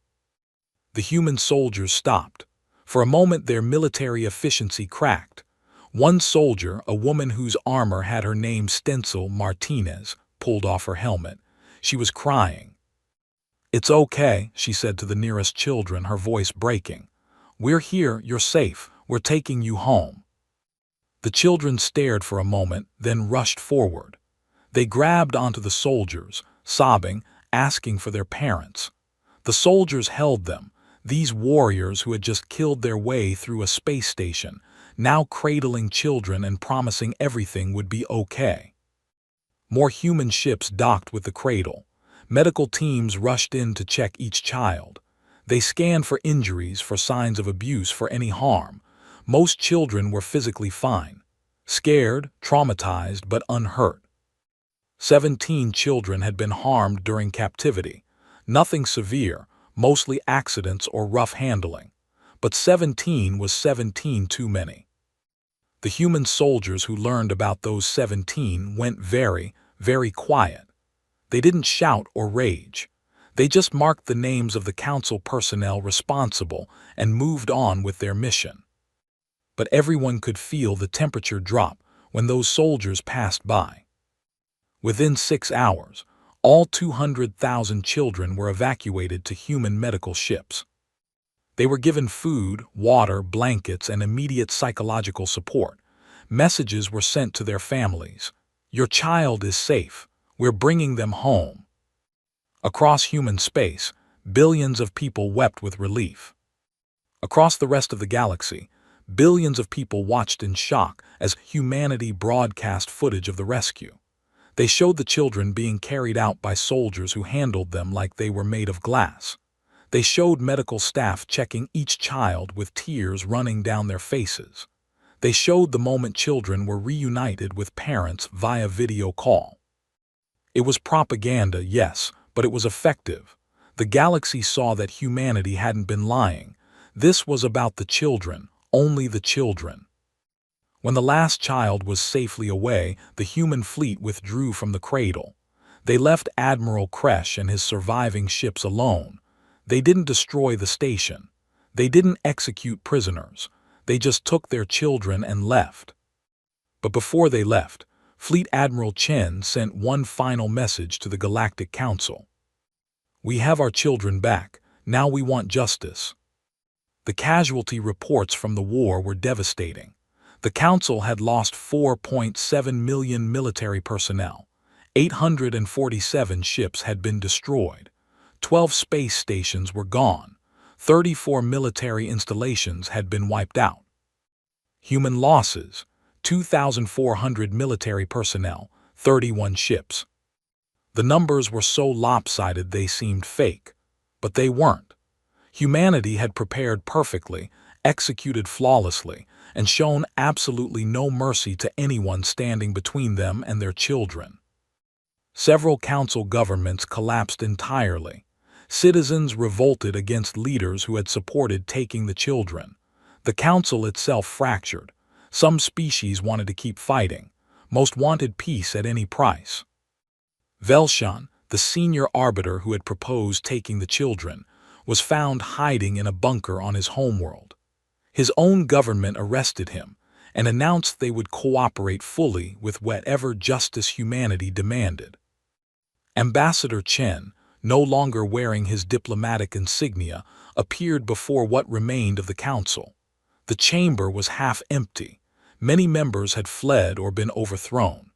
The human soldiers stopped. For a moment their military efficiency cracked. One soldier, a woman whose armor had her name stenciled Martinez, pulled off her helmet. She was crying. "It's okay," she said to the nearest children, her voice breaking. "We're here, you're safe, we're taking you home." The children stared for a moment, then rushed forward. They grabbed onto the soldiers, sobbing, asking for their parents. The soldiers held them, these warriors who had just killed their way through a space station, now cradling children and promising everything would be okay. More human ships docked with the cradle. Medical teams rushed in to check each child. They scanned for injuries, for signs of abuse, for any harm. Most children were physically fine. Scared, traumatized, but unhurt. 17 children had been harmed during captivity. Nothing severe, mostly accidents or rough handling. But 17 was 17 too many. The human soldiers who learned about those 17 went very, very quiet. They didn't shout or rage. They just marked the names of the council personnel responsible and moved on with their mission. But everyone could feel the temperature drop when those soldiers passed by. Within 6 hours, all 200,000 children were evacuated to human medical ships. They were given food, water, blankets, and immediate psychological support. Messages were sent to their families. "Your child is safe. We're bringing them home." Across human space, billions of people wept with relief. Across the rest of the galaxy, billions of people watched in shock as humanity broadcast footage of the rescue. They showed the children being carried out by soldiers who handled them like they were made of glass. They showed medical staff checking each child with tears running down their faces. They showed the moment children were reunited with parents via video call. It was propaganda, yes, but it was effective. The galaxy saw that humanity hadn't been lying. This was about the children, only the children. When the last child was safely away, the human fleet withdrew from the cradle. They left Admiral Kresh and his surviving ships alone. They didn't destroy the station. They didn't execute prisoners. They just took their children and left. But before they left, Fleet Admiral Chen sent one final message to the Galactic Council. "We have our children back. Now we want justice." The casualty reports from the war were devastating. The Council had lost 4.7 million military personnel. 847 ships had been destroyed. 12 space stations were gone. 34 military installations had been wiped out. Human losses: 2,400 military personnel, 31 ships. The numbers were so lopsided they seemed fake, but they weren't. Humanity had prepared perfectly, executed flawlessly, and shown absolutely no mercy to anyone standing between them and their children. Several council governments collapsed entirely. Citizens revolted against leaders who had supported taking the children. The council itself fractured. Some species wanted to keep fighting. Most wanted peace at any price. Velshan, the senior arbiter who had proposed taking the children, was found hiding in a bunker on his homeworld. His own government arrested him and announced they would cooperate fully with whatever justice humanity demanded. Ambassador Chen, no longer wearing his diplomatic insignia, appeared before what remained of the council. The chamber was half empty. Many members had fled or been overthrown.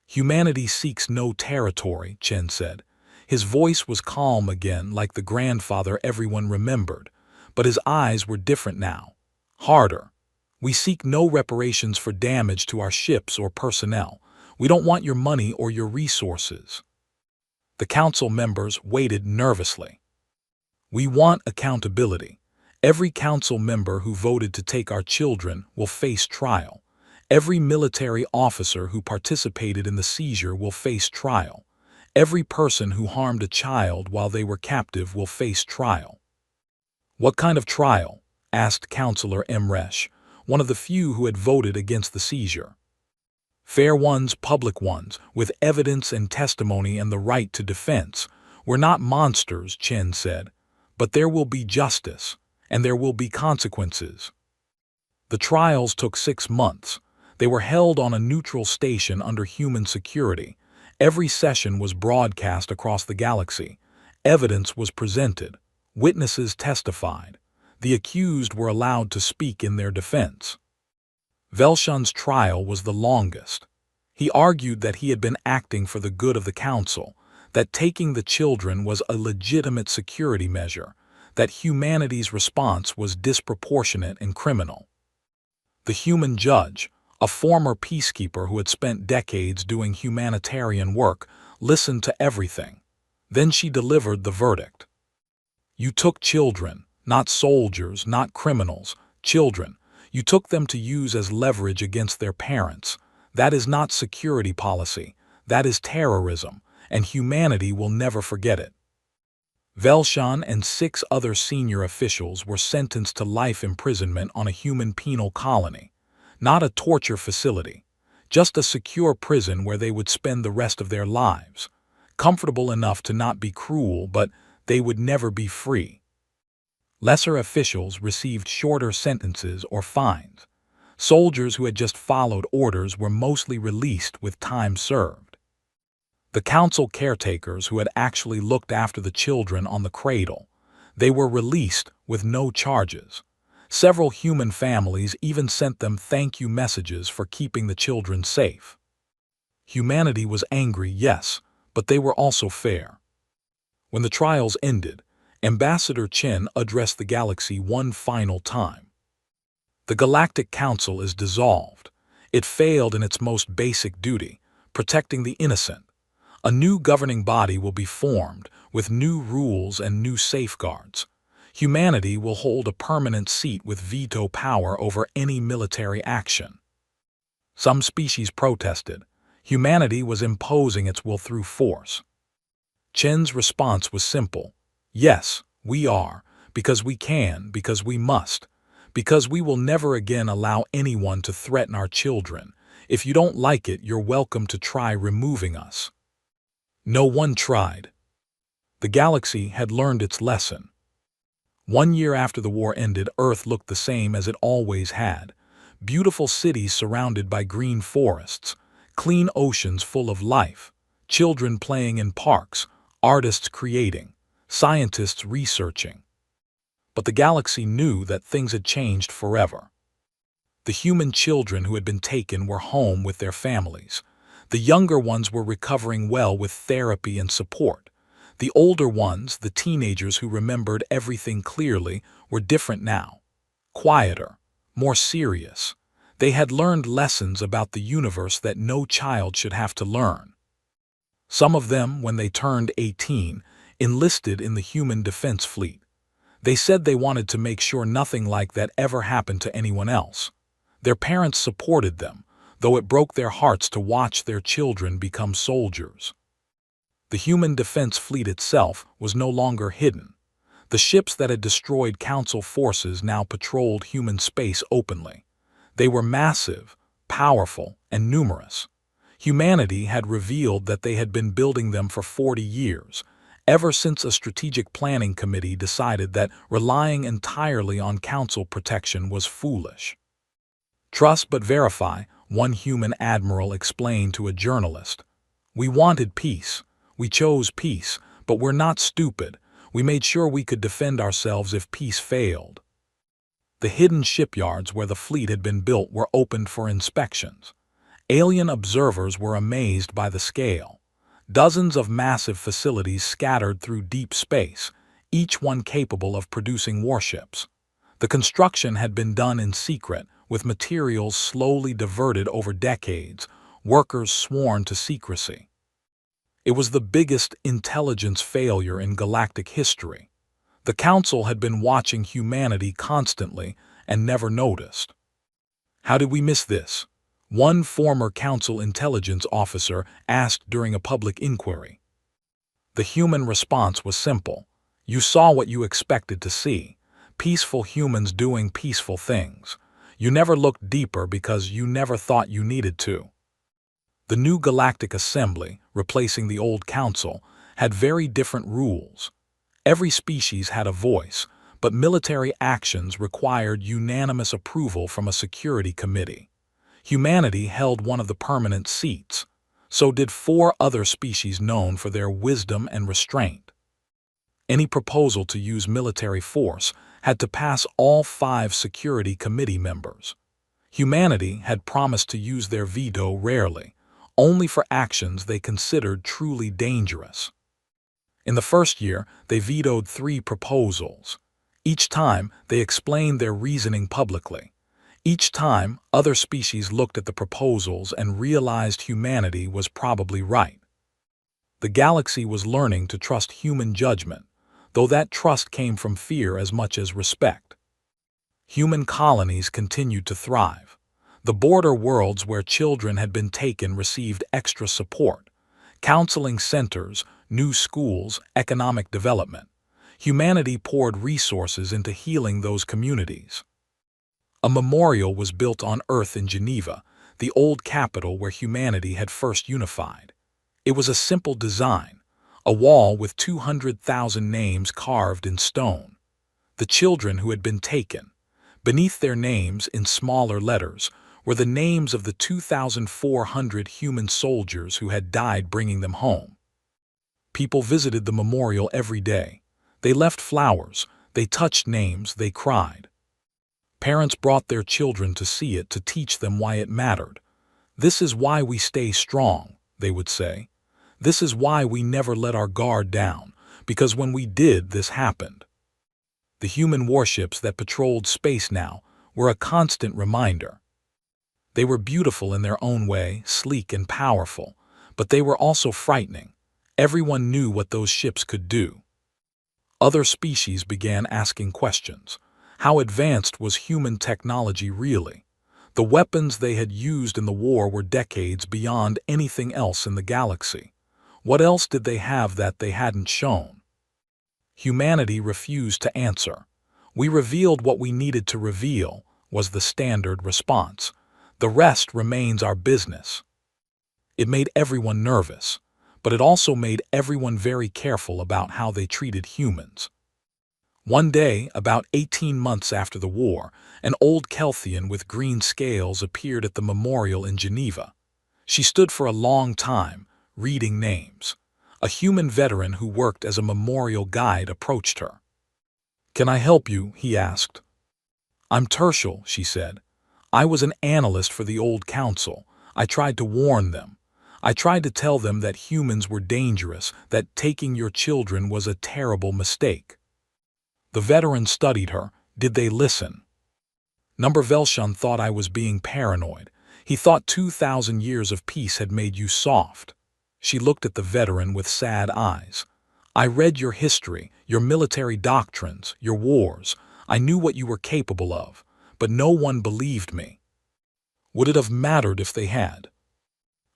"Humanity seeks no territory," Chen said. His voice was calm again, like the grandfather everyone remembered, but his eyes were different now, harder. "We seek no reparations for damage to our ships or personnel. We don't want your money or your resources." The council members waited nervously. "We want accountability. Every council member who voted to take our children will face trial. Every military officer who participated in the seizure will face trial. Every person who harmed a child while they were captive will face trial." "What kind of trial?" asked Councillor Emresh, one of the few who had voted against the seizure. Fair ones, public ones, with evidence and testimony and the right to defense. We're not monsters, Chen said, but there will be justice, and there will be consequences. The trials took 6 months. They were held on a neutral station under human security. Every session was broadcast across the galaxy. Evidence was presented. Witnesses testified. The accused were allowed to speak in their defense. Velshan's trial was the longest. He argued that he had been acting for the good of the council, that taking the children was a legitimate security measure, that humanity's response was disproportionate and criminal. The human judge, a former peacekeeper who had spent decades doing humanitarian work, listened to everything. Then she delivered the verdict. You took children, not soldiers, not criminals, children. You took them to use as leverage against their parents. That is not security policy. That is terrorism, and humanity will never forget it. Velshan and 6 other senior officials were sentenced to life imprisonment on a human penal colony, not a torture facility, just a secure prison where they would spend the rest of their lives, comfortable enough to not be cruel, but they would never be free. Lesser officials received shorter sentences or fines. Soldiers who had just followed orders were mostly released with time served. The council caretakers who had actually looked after the children on the cradle, they were released with no charges. Several human families even sent them thank you messages for keeping the children safe. Humanity was angry, yes, but they were also fair. When the trials ended, Ambassador Chen addressed the galaxy one final time. The Galactic Council is dissolved. It failed in its most basic duty, protecting the innocent. A new governing body will be formed, with new rules and new safeguards. Humanity will hold a permanent seat with veto power over any military action. Some species protested. Humanity was imposing its will through force. Chen's response was simple. Yes, we are, because we can, because we must, because we will never again allow anyone to threaten our children. If you don't like it, you're welcome to try removing us. No one tried. The galaxy had learned its lesson. 1 year after the war ended, Earth looked the same as it always had. Beautiful cities surrounded by green forests, clean oceans full of life, children playing in parks, artists creating, scientists researching. But the galaxy knew that things had changed forever. The human children who had been taken were home with their families. The younger ones were recovering well with therapy and support. The older ones, the teenagers who remembered everything clearly, were different now. Quieter, more serious. They had learned lessons about the universe that no child should have to learn. Some of them, when they turned 18, enlisted in the Human Defense Fleet. They said they wanted to make sure nothing like that ever happened to anyone else. Their parents supported them, though it broke their hearts to watch their children become soldiers. The Human Defense Fleet itself was no longer hidden. The ships that had destroyed Council forces now patrolled human space openly. They were massive, powerful, and numerous. Humanity had revealed that they had been building them for 40 years, ever since a strategic planning committee decided that relying entirely on Council protection was foolish. Trust but verify, one human admiral explained to a journalist. We wanted peace. We chose peace, but we're not stupid. We made sure we could defend ourselves if peace failed. The hidden shipyards where the fleet had been built were opened for inspections. Alien observers were amazed by the scale. Dozens of massive facilities scattered through deep space, each one capable of producing warships. The construction had been done in secret, with materials slowly diverted over decades, workers sworn to secrecy. It was the biggest intelligence failure in galactic history. The Council had been watching humanity constantly and never noticed. How did we miss this? One former Council intelligence officer asked during a public inquiry. The human response was simple. You saw what you expected to see. Peaceful humans doing peaceful things. You never looked deeper because you never thought you needed to. The new Galactic Assembly, replacing the old Council, had very different rules. Every species had a voice, but military actions required unanimous approval from a security committee. Humanity held one of the permanent seats. So did 4 other species known for their wisdom and restraint. Any proposal to use military force had to pass all 5 security committee members. Humanity had promised to use their veto rarely, only for actions they considered truly dangerous. In the first year, they vetoed 3 proposals. Each time, they explained their reasoning publicly. Each time, other species looked at the proposals and realized humanity was probably right. The galaxy was learning to trust human judgment, though that trust came from fear as much as respect. Human colonies continued to thrive. The border worlds where children had been taken received extra support. Counseling centers, new schools, economic development. Humanity poured resources into healing those communities. A memorial was built on Earth in Geneva, the old capital where humanity had first unified. It was a simple design, a wall with 200,000 names carved in stone. The children who had been taken. Beneath their names, in smaller letters, were the names of the 2,400 human soldiers who had died bringing them home. People visited the memorial every day. They left flowers, they touched names, they cried. Parents brought their children to see it to teach them why it mattered. "This is why we stay strong," they would say. "This is why we never let our guard down, because when we did, this happened." The human warships that patrolled space now were a constant reminder. They were beautiful in their own way, sleek and powerful, but they were also frightening. Everyone knew what those ships could do. Other species began asking questions. How advanced was human technology really? The weapons they had used in the war were decades beyond anything else in the galaxy. What else did they have that they hadn't shown? Humanity refused to answer. "We revealed what we needed to reveal," was the standard response. "The rest remains our business." It made everyone nervous, but it also made everyone very careful about how they treated humans. One day, about 18 months after the war, an old Kelthian with green scales appeared at the memorial in Geneva. She stood for a long time, reading names. A human veteran who worked as a memorial guide approached her. "Can I help you?" he asked. "I'm Tertial," she said. "I was an analyst for the old council. I tried to warn them. I tried to tell them that humans were dangerous, that taking your children was a terrible mistake." The veteran studied her. Did they listen? Number Velshun thought I was being paranoid. He thought 2,000 years of peace had made you soft. She looked at the veteran with sad eyes. "I read your history, your military doctrines, your wars. I knew what you were capable of, but no one believed me." Would it have mattered if they had?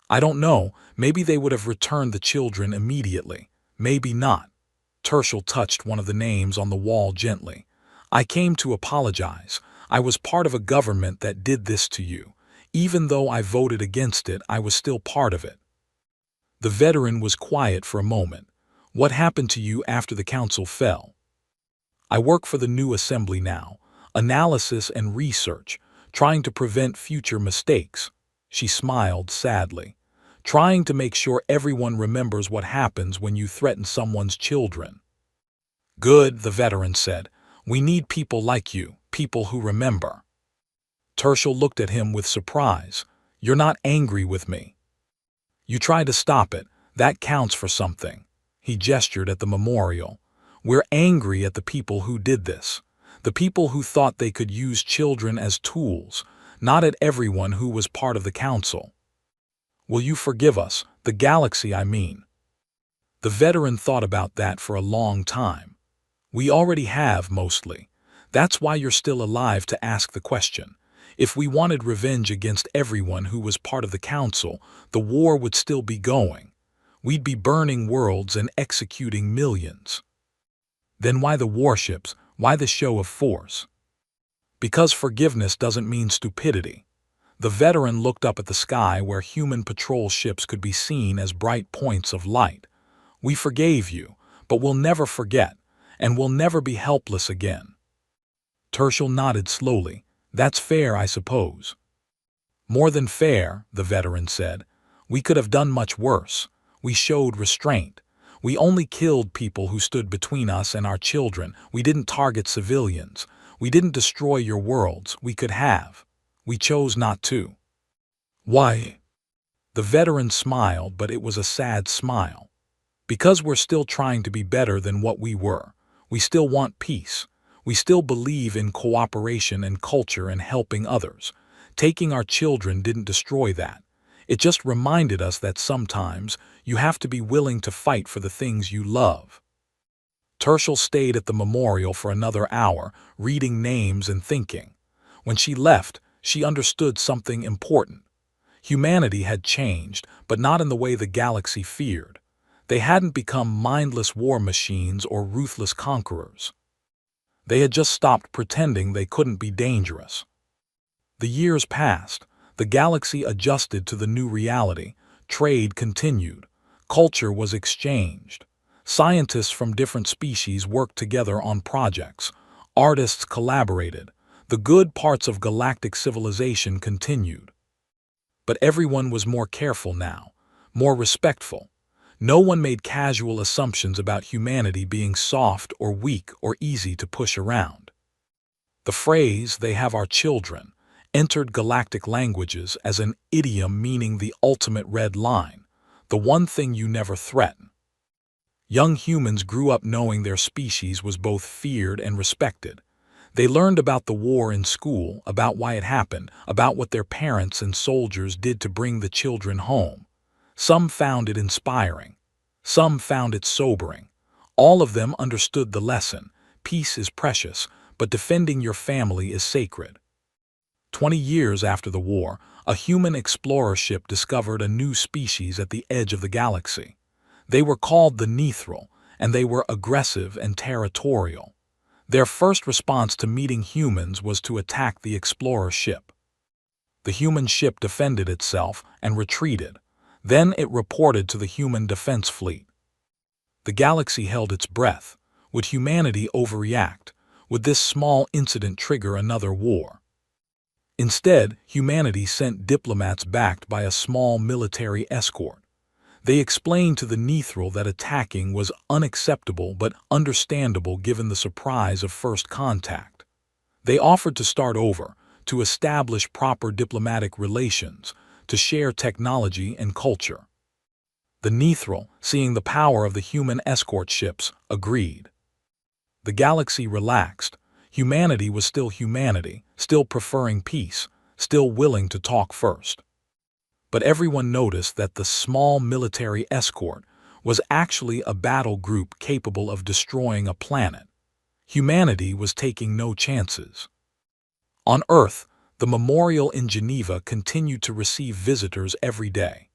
"I don't know. Maybe they would have returned the children immediately. Maybe not." Tertial touched one of the names on the wall gently. "I came to apologize. I was part of a government that did this to you. Even though I voted against it, I was still part of it." The veteran was quiet for a moment. "What happened to you after the council fell?" "I work for the new assembly now. Analysis and research, trying to prevent future mistakes." She smiled sadly. "Trying to make sure everyone remembers what happens when you threaten someone's children." "Good," the veteran said. "We need people like you, people who remember." Tertial looked at him with surprise. "You're not angry with me?" "You tried to stop it. That counts for something." He gestured at the memorial. "We're angry at the people who did this. The people who thought they could use children as tools, not at everyone who was part of the council." "Will you forgive us? The galaxy, I mean." The veteran thought about that for a long time. "We already have, mostly. That's why you're still alive to ask the question. If we wanted revenge against everyone who was part of the council, the war would still be going. We'd be burning worlds and executing millions." "Then why the warships? Why the show of force?" "Because forgiveness doesn't mean stupidity. The veteran looked up at the sky where human patrol ships could be seen as bright points of light. "We forgave you, but we'll never forget, and we'll never be helpless again." Tertial nodded slowly. "That's fair, I suppose." "More than fair," the veteran said. "We could have done much worse. We showed restraint. We only killed people who stood between us and our children. We didn't target civilians. We didn't destroy your worlds. We could have. We chose not to." "Why?" The veteran smiled, but it was a sad smile. "Because we're still trying to be better than what we were. We still want peace. We still believe in cooperation and culture and helping others. Taking our children didn't destroy that. It just reminded us that sometimes you have to be willing to fight for the things you love." Tertial stayed at the memorial for another hour, reading names and thinking. When she left, she understood something important. Humanity had changed, but not in the way the galaxy feared. They hadn't become mindless war machines or ruthless conquerors. They had just stopped pretending they couldn't be dangerous. The years passed. The galaxy adjusted to the new reality. Trade continued. Culture was exchanged. Scientists from different species worked together on projects. Artists collaborated. The good parts of galactic civilization continued. But everyone was more careful now, more respectful. No one made casual assumptions about humanity being soft or weak or easy to push around. The phrase, "they have our children," entered galactic languages as an idiom meaning the ultimate red line, the one thing you never threaten. Young humans grew up knowing their species was both feared and respected. They learned about the war in school, about why it happened, about what their parents and soldiers did to bring the children home. Some found it inspiring. Some found it sobering. All of them understood the lesson. Peace is precious, but defending your family is sacred. 20 years after the war, a human explorer ship discovered a new species at the edge of the galaxy. They were called the Neithral, and they were aggressive and territorial. Their first response to meeting humans was to attack the explorer ship. The human ship defended itself and retreated. Then it reported to the human defense fleet. The galaxy held its breath. Would humanity overreact? Would this small incident trigger another war? Instead, humanity sent diplomats backed by a small military escort. They explained to the Neithral that attacking was unacceptable but understandable given the surprise of first contact. They offered to start over, to establish proper diplomatic relations, to share technology and culture. The Neithral, seeing the power of the human escort ships, agreed. The galaxy relaxed. Humanity was still humanity, still preferring peace, still willing to talk first. But everyone noticed that the small military escort was actually a battle group capable of destroying a planet. Humanity was taking no chances. On Earth, the memorial in Geneva continued to receive visitors every day.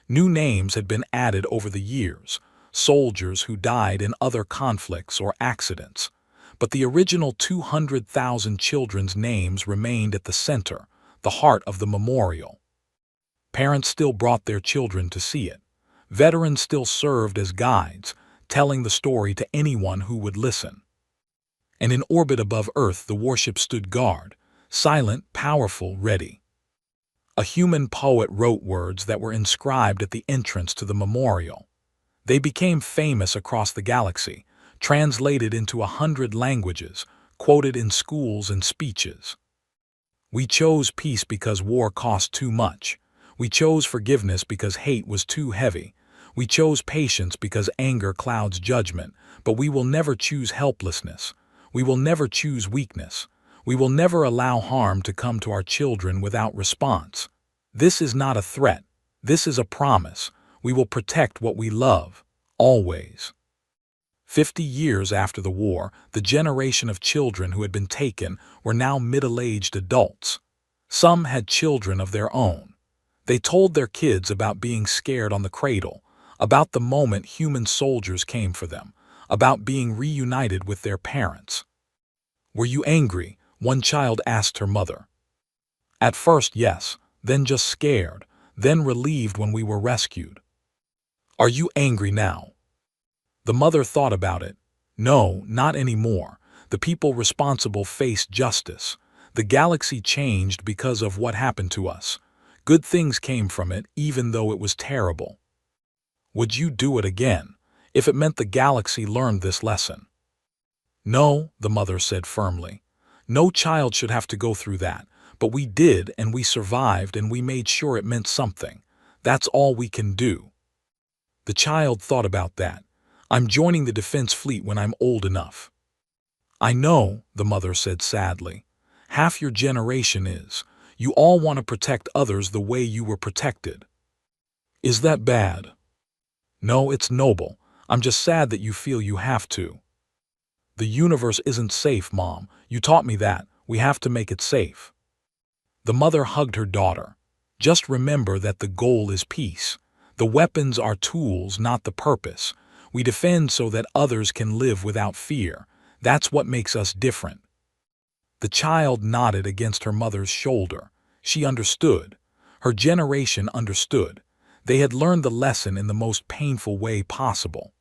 New names had been added over the years, soldiers who died in other conflicts or accidents. But the original 200,000 children's names remained at the center, the heart of the memorial. Parents still brought their children to see it. Veterans still served as guides, telling the story to anyone who would listen. And in orbit above Earth, the warship stood guard, silent, powerful, ready. A human poet wrote words that were inscribed at the entrance to the memorial. They became famous across the galaxy, translated into 100 languages, quoted in schools and speeches. "We chose peace because war cost too much. We chose forgiveness because hate was too heavy. We chose patience because anger clouds judgment, but we will never choose helplessness. We will never choose weakness. We will never allow harm to come to our children without response. This is not a threat. This is a promise. We will protect what we love, always." 50 years after the war, the generation of children who had been taken were now middle-aged adults. Some had children of their own. They told their kids about being scared on the cradle, about the moment human soldiers came for them, about being reunited with their parents. "Were you angry?" one child asked her mother. "At first, yes, then just scared, then relieved when we were rescued. Are you angry now? The mother thought about it. No, not anymore. The people responsible face justice. The galaxy changed because of what happened to us. Good things came from it, even though it was terrible. Would you do it again, if it meant the galaxy learned this lesson? No, the mother said firmly. No child should have to go through that, but we did, and we survived, and we made sure it meant something. That's all we can do. The child thought about that. I'm joining the defense fleet when I'm old enough. I know, the mother said sadly. Half your generation is. You all want to protect others the way you were protected. Is that bad? No, it's noble. I'm just sad that you feel you have to. The universe isn't safe, Mom. You taught me that. We have to make it safe. The mother hugged her daughter. Just remember that the goal is peace. The weapons are tools, not the purpose. We defend so that others can live without fear. That's what makes us different. The child nodded against her mother's shoulder. She understood. Her generation understood. They had learned the lesson in the most painful way possible.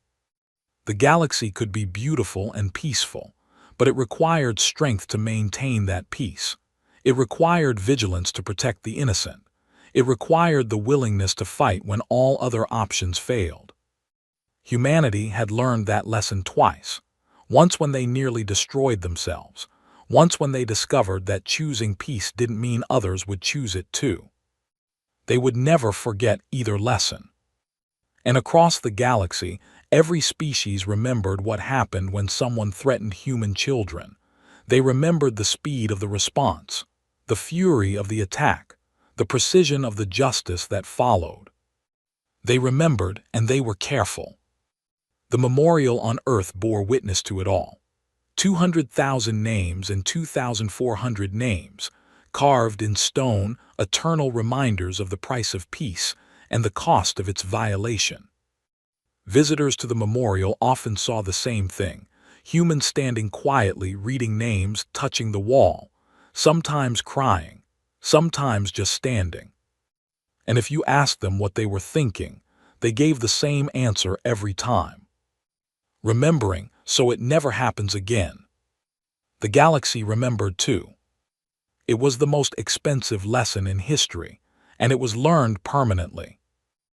The galaxy could be beautiful and peaceful, but it required strength to maintain that peace. It required vigilance to protect the innocent. It required the willingness to fight when all other options failed. Humanity had learned that lesson twice. Once when they nearly destroyed themselves. Once when they discovered that choosing peace didn't mean others would choose it too. They would never forget either lesson. And across the galaxy, every species remembered what happened when someone threatened human children. They remembered the speed of the response, the fury of the attack, the precision of the justice that followed. They remembered, and they were careful. The memorial on Earth bore witness to it all. 200,000 names and 2,400 names, carved in stone, eternal reminders of the price of peace and the cost of its violation. Visitors to the memorial often saw the same thing, humans standing quietly reading names, touching the wall, sometimes crying, sometimes just standing. And if you asked them what they were thinking, they gave the same answer every time. Remembering, so it never happens again. The galaxy remembered too. It was the most expensive lesson in history, and it was learned permanently.